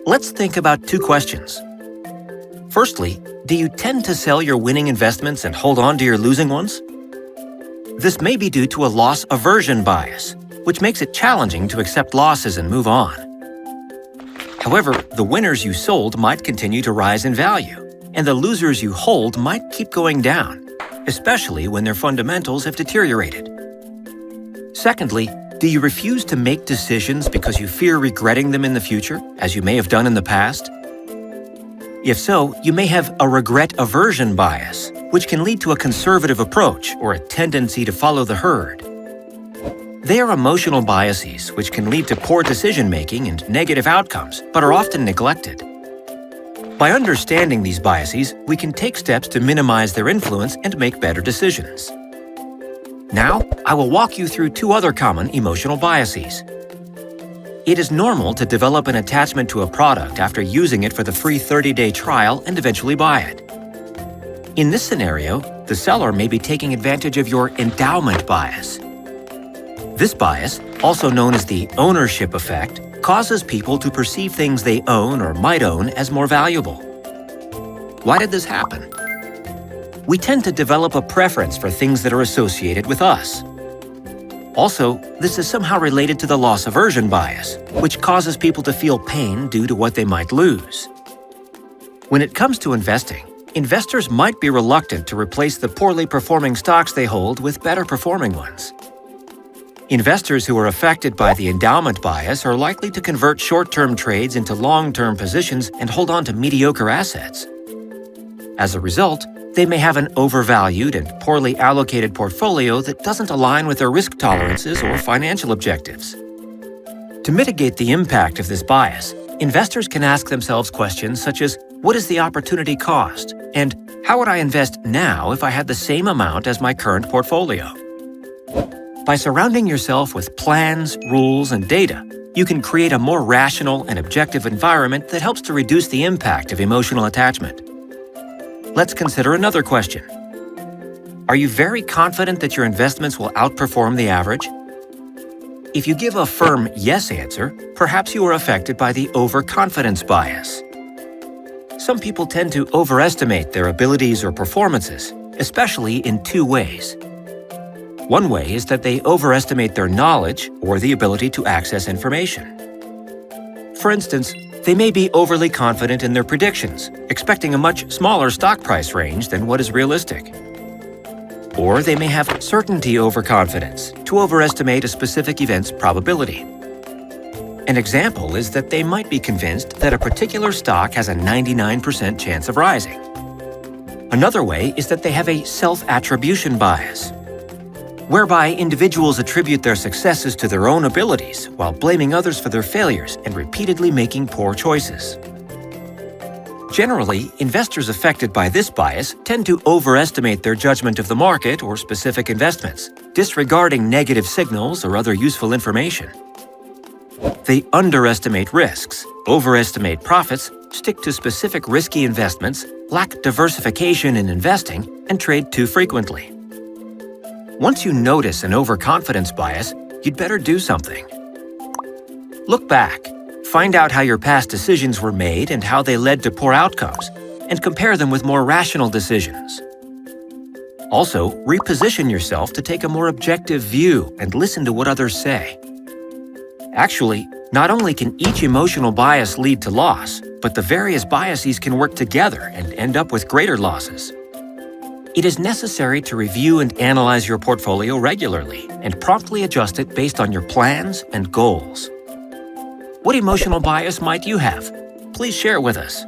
Let's think about two questions. Firstly, do you tend to sell your winning investments and hold on to your losing ones? This may be due to a loss aversion bias, which makes it challenging to accept losses and move on. However, the winners you sold might continue to rise in value, and the losers you hold might keep going down, especially when their fundamentals have deteriorated. Secondly, do you refuse to make decisions because you fear regretting them in the future, as you may have done in the past? If so, you may have a regret aversion bias, which can lead to a conservative approach or a tendency to follow the herd. They are emotional biases which can lead to poor decision-making and negative outcomes, but are often neglected. By understanding these biases, we can take steps to minimize their influence and make better decisions. Now, I will walk you through two other common emotional biases. It is normal to develop an attachment to a product after using it for the free 30-day trial and eventually buy it. In this scenario, the seller may be taking advantage of your endowment bias. This bias, also known as the ownership effect, causes people to perceive things they own or might own as more valuable. Why did this happen? We tend to develop a preference for things that are associated with us. Also, this is somehow related to the loss aversion bias, which causes people to feel pain due to what they might lose. When it comes to investing, investors might be reluctant to replace the poorly performing stocks they hold with better performing ones. Investors who are affected by the endowment bias are likely to convert short-term trades into long-term positions and hold on to mediocre assets. As a result, they may have an overvalued and poorly allocated portfolio that doesn't align with their risk tolerances or financial objectives. To mitigate the impact of this bias, investors can ask themselves questions such as, what is the opportunity cost? And how would I invest now if I had the same amount as my current portfolio? By surrounding yourself with plans, rules, and data, you can create a more rational and objective environment that helps to reduce the impact of emotional attachment. Let's consider another question. Are you very confident that your investments will outperform the average? If you give a firm yes answer, perhaps you are affected by the overconfidence bias. Some people tend to overestimate their abilities or performances, especially in two ways. One way is that they overestimate their knowledge or the ability to access information. For instance, they may be overly confident in their predictions, expecting a much smaller stock price range than what is realistic. Or they may have certainty overconfidence to overestimate a specific event's probability. An example is that they might be convinced that a particular stock has a 99% chance of rising. Another way is that they have a self-attribution bias, whereby individuals attribute their successes to their own abilities while blaming others for their failures and repeatedly making poor choices. Generally, investors affected by this bias tend to overestimate their judgment of the market or specific investments, disregarding negative signals or other useful information. They underestimate risks, overestimate profits, stick to specific risky investments, lack diversification in investing, and trade too frequently. Once you notice an overconfidence bias, you'd better do something. Look back, find out how your past decisions were made and how they led to poor outcomes, and compare them with more rational decisions. Also, reposition yourself to take a more objective view and listen to what others say. Actually, not only can each emotional bias lead to loss, but the various biases can work together and end up with greater losses. It is necessary to review and analyze your portfolio regularly and promptly adjust it based on your plans and goals. What emotional bias might you have? Please share with us.